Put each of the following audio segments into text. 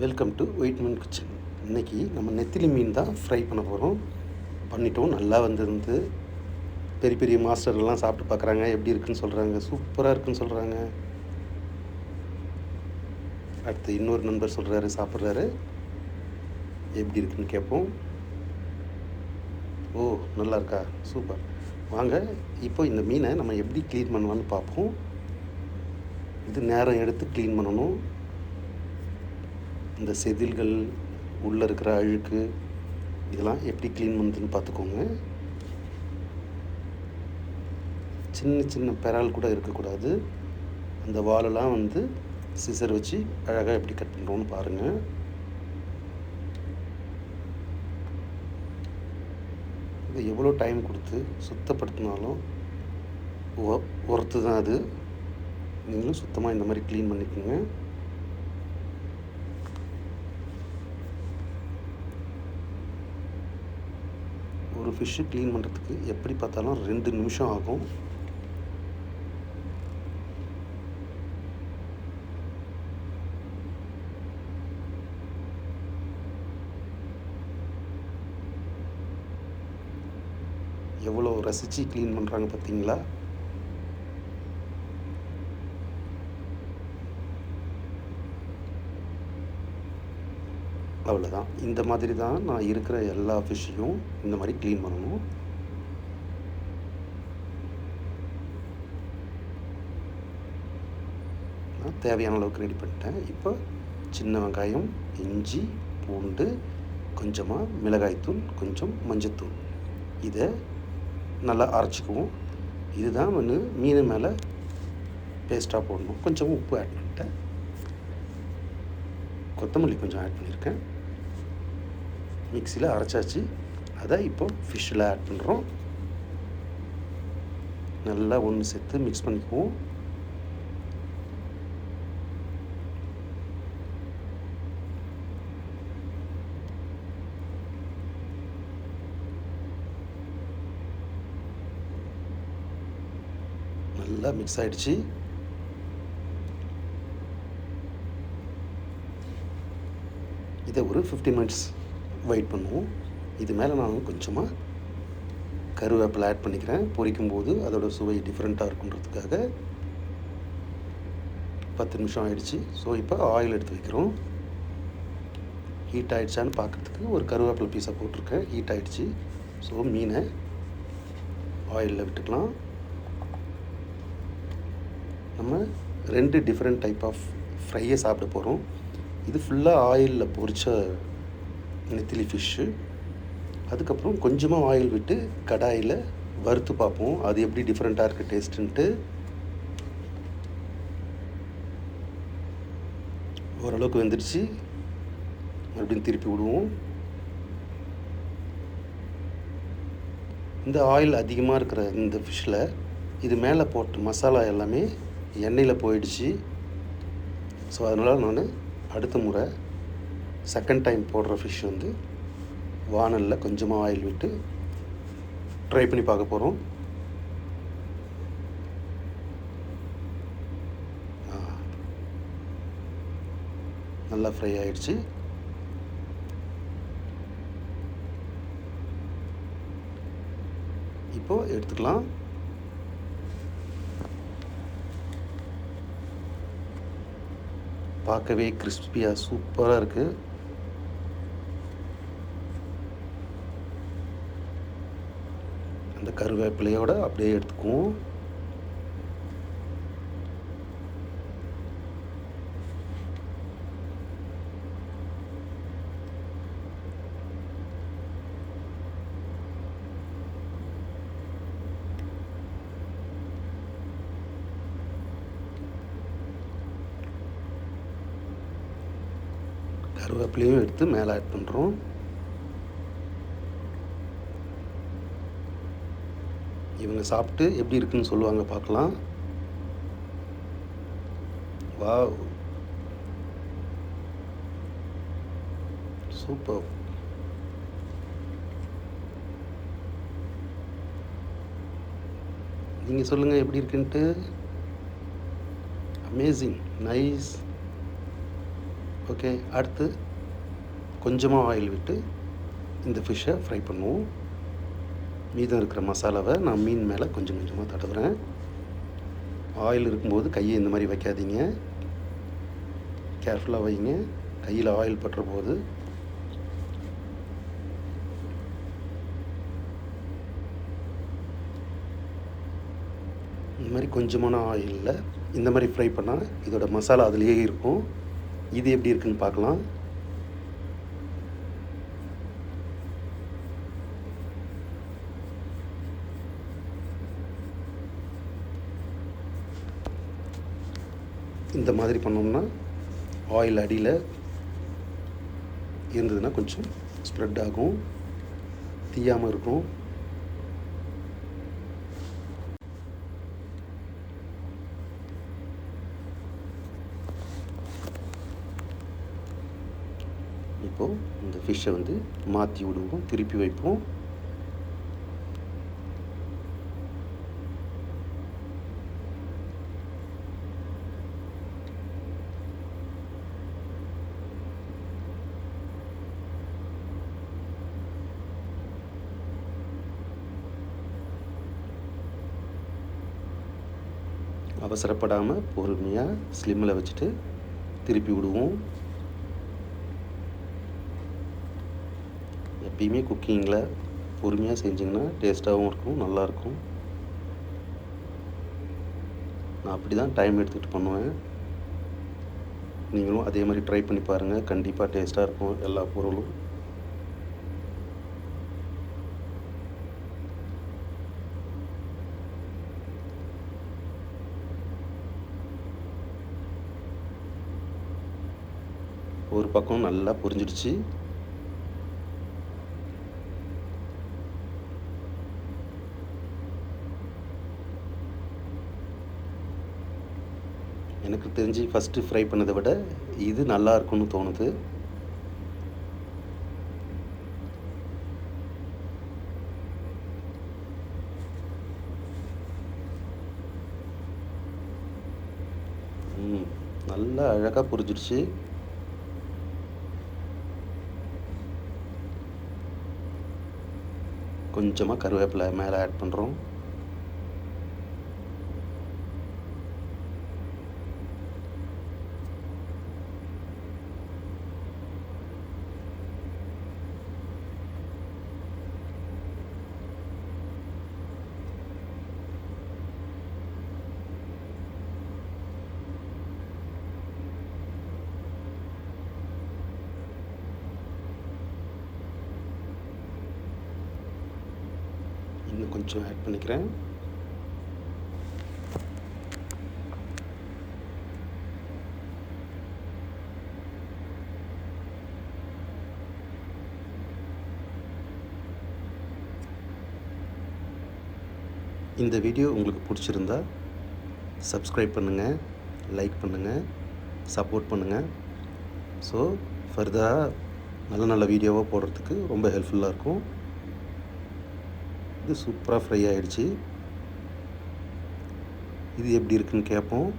Welcome to ஒயிட்மன் kitchen. இன்றைக்கி நம்ம நெத்திலி மீன் தான் ஃப்ரை பண்ண போகிறோம். பண்ணிட்டோம், நல்லா வந்திருந்து. பெரிய பெரிய மாஸ்டர்லாம் சாப்பிட்டு பார்க்குறாங்க, எப்படி இருக்குன்னு சொல்கிறாங்க, சூப்பராக இருக்குன்னு சொல்கிறாங்க. அடுத்து இன்னொரு நண்பர் சொல்கிறாரு, சாப்பிட்றாரு, எப்படி இருக்குன்னு கேட்போம். ஓ, நல்லா இருக்கா, சூப்பர். வாங்க இப்போ இந்த மீனை நம்ம எப்படி க்ளீன் பண்ணுவான்னு பார்ப்போம். இது நேரம் எடுத்து க்ளீன் பண்ணணும். இந்த செதில்கள், உள்ளே இருக்கிற அழுக்கு, இதெல்லாம் எப்படி க்ளீன் பண்ணுறதுன்னு பார்த்துக்கோங்க. சின்ன சின்ன பெறால் கூட இருக்கக்கூடாது. அந்த வாலெல்லாம் சிசர் வச்சு அழகாக எப்படி கட் பண்ணுறோன்னு பாருங்கள். இது எவ்வளோ டைம் கொடுத்து சுத்தப்படுத்தினாலும் ஒர்த்து தான் அது. நீங்களும் சுத்தமாக இந்த மாதிரி க்ளீன் பண்ணிக்கோங்க. ஒரு ஃபிஷ்ஷு க்ளீன் பண்ணுறதுக்கு எப்படி பார்த்தாலும் 2 நிமிஷம் ஆகும். எவ்வளோ ரசித்து க்ளீன் பண்ணுறாங்க பார்த்தீங்களா? அவ்வளோதான். இந்த மாதிரி தான் நான் இருக்கிற எல்லா ஃபிஷ்ஷையும் இந்த மாதிரி க்ளீன் பண்ணணும். நான் தேவையான அளவுக்கு ரெடி பண்ணிட்டேன். இப்போ சின்ன வெங்காயம், இஞ்சி, பூண்டு, கொஞ்சமாக மிளகாய்த்தூள், கொஞ்சம் மஞ்சத்தூள், இதை நல்லா அரைச்சிக்குவோம். இதுதான் மீன் மேலே பேஸ்ட்டாக போடணும். கொஞ்சம் உப்பு ஆட் பண்ணிட்டேன், கொத்தமல்லி கொஞ்சம் ஆட் பண்ணியிருக்கேன். மிக்சியில் அரைச்சாச்சு. அதை இப்போ ஃபிஷ்ஷில் ஆட் பண்ணுறோம். நல்லா ஒன்று சேர்த்து மிக்ஸ் பண்ணிக்குவோம். நல்லா மிக்ஸ் ஆகிடுச்சு. இதை ஒரு 15 மினிட்ஸ் வெயிட் பண்ணுவோம். இது மேலே நான் கொஞ்சமாக கருவேப்பிலை ஆட் பண்ணிக்கிறேன். பொரிக்கும்போது அதோட சுவை டிஃப்ரெண்ட்டாக இருக்குன்றதுக்காக. 10 நிமிஷம் ஆகிடுச்சு. ஸோ இப்போ ஆயில் எடுத்து வைக்கிறோம். ஹீட் ஆகிடுச்சான்னு பார்க்குறதுக்கு ஒரு கருவேப்பிலை பீஸை போட்டிருக்கேன். ஹீட் ஆகிடுச்சு. ஸோ மீனை ஆயிலில் விட்டுக்கலாம். நம்ம 2 டிஃப்ரெண்ட் டைப் ஆஃப் ஃப்ரையை சாப்பிட போகிறோம். இது ஃபுல்லாக ஆயிலில் பொரித்த நெத்திலி ஃபிஷ்ஷு. அதுக்கப்புறம் கொஞ்சமாக ஆயில் விட்டு கடாயில் வறுத்து பார்ப்போம், அது எப்படி டிஃப்ரெண்ட்டாக இருக்குது டேஸ்ட்டுன்ட்டு. ஓரளவுக்கு வெந்துடுச்சு. மறுபடியும் திருப்பி விடுவோம். இந்த ஆயில் அதிகமாக இருக்கிற இந்த ஃபிஷ்ஷில் இது மேலே போட்ட மசாலா எல்லாமே எண்ணெயில் போயிடுச்சு. ஸோ அதனால் நான் அடுத்த முறை செகண்ட் டைம் போடுற ஃபிஷ் வானலில் கொஞ்சமாக ஆயில் விட்டு ட்ரை பண்ணி பார்க்க போகிறோம். நல்லா ஃப்ரை ஆகிடுச்சு. இப்போது எடுத்துக்கலாம். பார்க்கவே கிறிஸ்பியாக சூப்பராக இருக்குது. அந்த கருவேப்பிலையோடு அப்படியே எடுத்துக்குவோம். கருவேப்பிலையும் எடுத்து மேலே ஆட் பண்ணுறோம். இவங்க சாப்பிட்டு எப்படி இருக்குன்னு சொல்லுவாங்க, பார்க்கலாம். Wow, super. நீங்கள் சொல்லுங்கள் எப்படி இருக்குன்ட்டு. Amazing, nice. ஓகே, அடுத்து கொஞ்சமாக ஆயில் விட்டு இந்த ஃபிஷ்ஷை ஃப்ரை பண்ணுவோம். மீதம் இருக்கிற மசாலாவை நான் மீன் மேலே கொஞ்சம் கொஞ்சமாக தடவுறேன். ஆயில் இருக்கும்போது கையை இந்த மாதிரி வைக்காதீங்க, கேர்ஃபுல்லாக வைங்க. கையில் ஆயில் பட்டுற போது இந்த மாதிரி கொஞ்சமான ஆயிலில் இந்த மாதிரி ஃப்ரை பண்ணால் இதோட மசாலா அதுலேயே இருக்கும். இது எப்படி இருக்குன்னு பார்க்கலாம். இந்த மாதிரி பண்ணோம்னா ஆயில் அடியில் இருந்ததுன்னா கொஞ்சம் ஸ்ப்ரெட் ஆகும், தீயாமல் இருக்கும். இப்போது இந்த ஃபிஷ்ஷை வந்து மாற்றி விடுவோம், திருப்பி வைப்போம். அவசரப்படாமல் பொறுமையாக ஸ்லிம்மில் வச்சுட்டு திருப்பி விடுவோம். எப்பயுமே குக்கிங்கில் பொறுமையாக செஞ்சிங்கன்னா டேஸ்ட்டாகவும் இருக்கும், நல்லாயிருக்கும். நான் அப்படி தான் டைம் எடுத்துகிட்டு பண்ணுவேன். நீங்களும் அதே மாதிரி ட்ரை பண்ணி பாருங்கள், கண்டிப்பாக டேஸ்ட்டாக இருக்கும் எல்லா பொருளும். ஒரு பக்கம் நல்லா பொரிஞ்சிடுச்சு. எனக்கு தெரிஞ்சு ஃபஸ்ட்டு ஃப்ரை பண்ணதை விட இது நல்லா இருக்கும்னு தோணுது. நல்லா அழகாக பொரிஞ்சிடுச்சு. கொஞ்சமாக கருவேப்பிலை மேலே ஆட் பண்ணுறோம். இன்னும் கொஞ்சம் ஆட் பண்ணிக்கிறேன். இந்த வீடியோ உங்களுக்கு பிடிச்சிருந்தா சப்ஸ்கிரைப் பண்ணுங்கள், லைக் பண்ணுங்கள், சப்போர்ட் பண்ணுங்கள். ஸோ ஃபர்தராக நல்ல நல்ல வீடியோவாக போடுறதுக்கு ரொம்ப ஹெல்ப்ஃபுல்லாக இருக்கும். இது சூப்பராக ஃப்ரை ஆகிடுச்சு. இது எப்படி இருக்குன்னு கேட்போம்.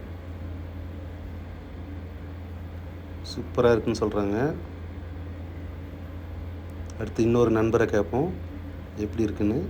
சூப்பராக இருக்குன்னு சொல்கிறாங்க. அடுத்து இன்னொரு நண்பரை கேட்போம் எப்படி இருக்குன்னு.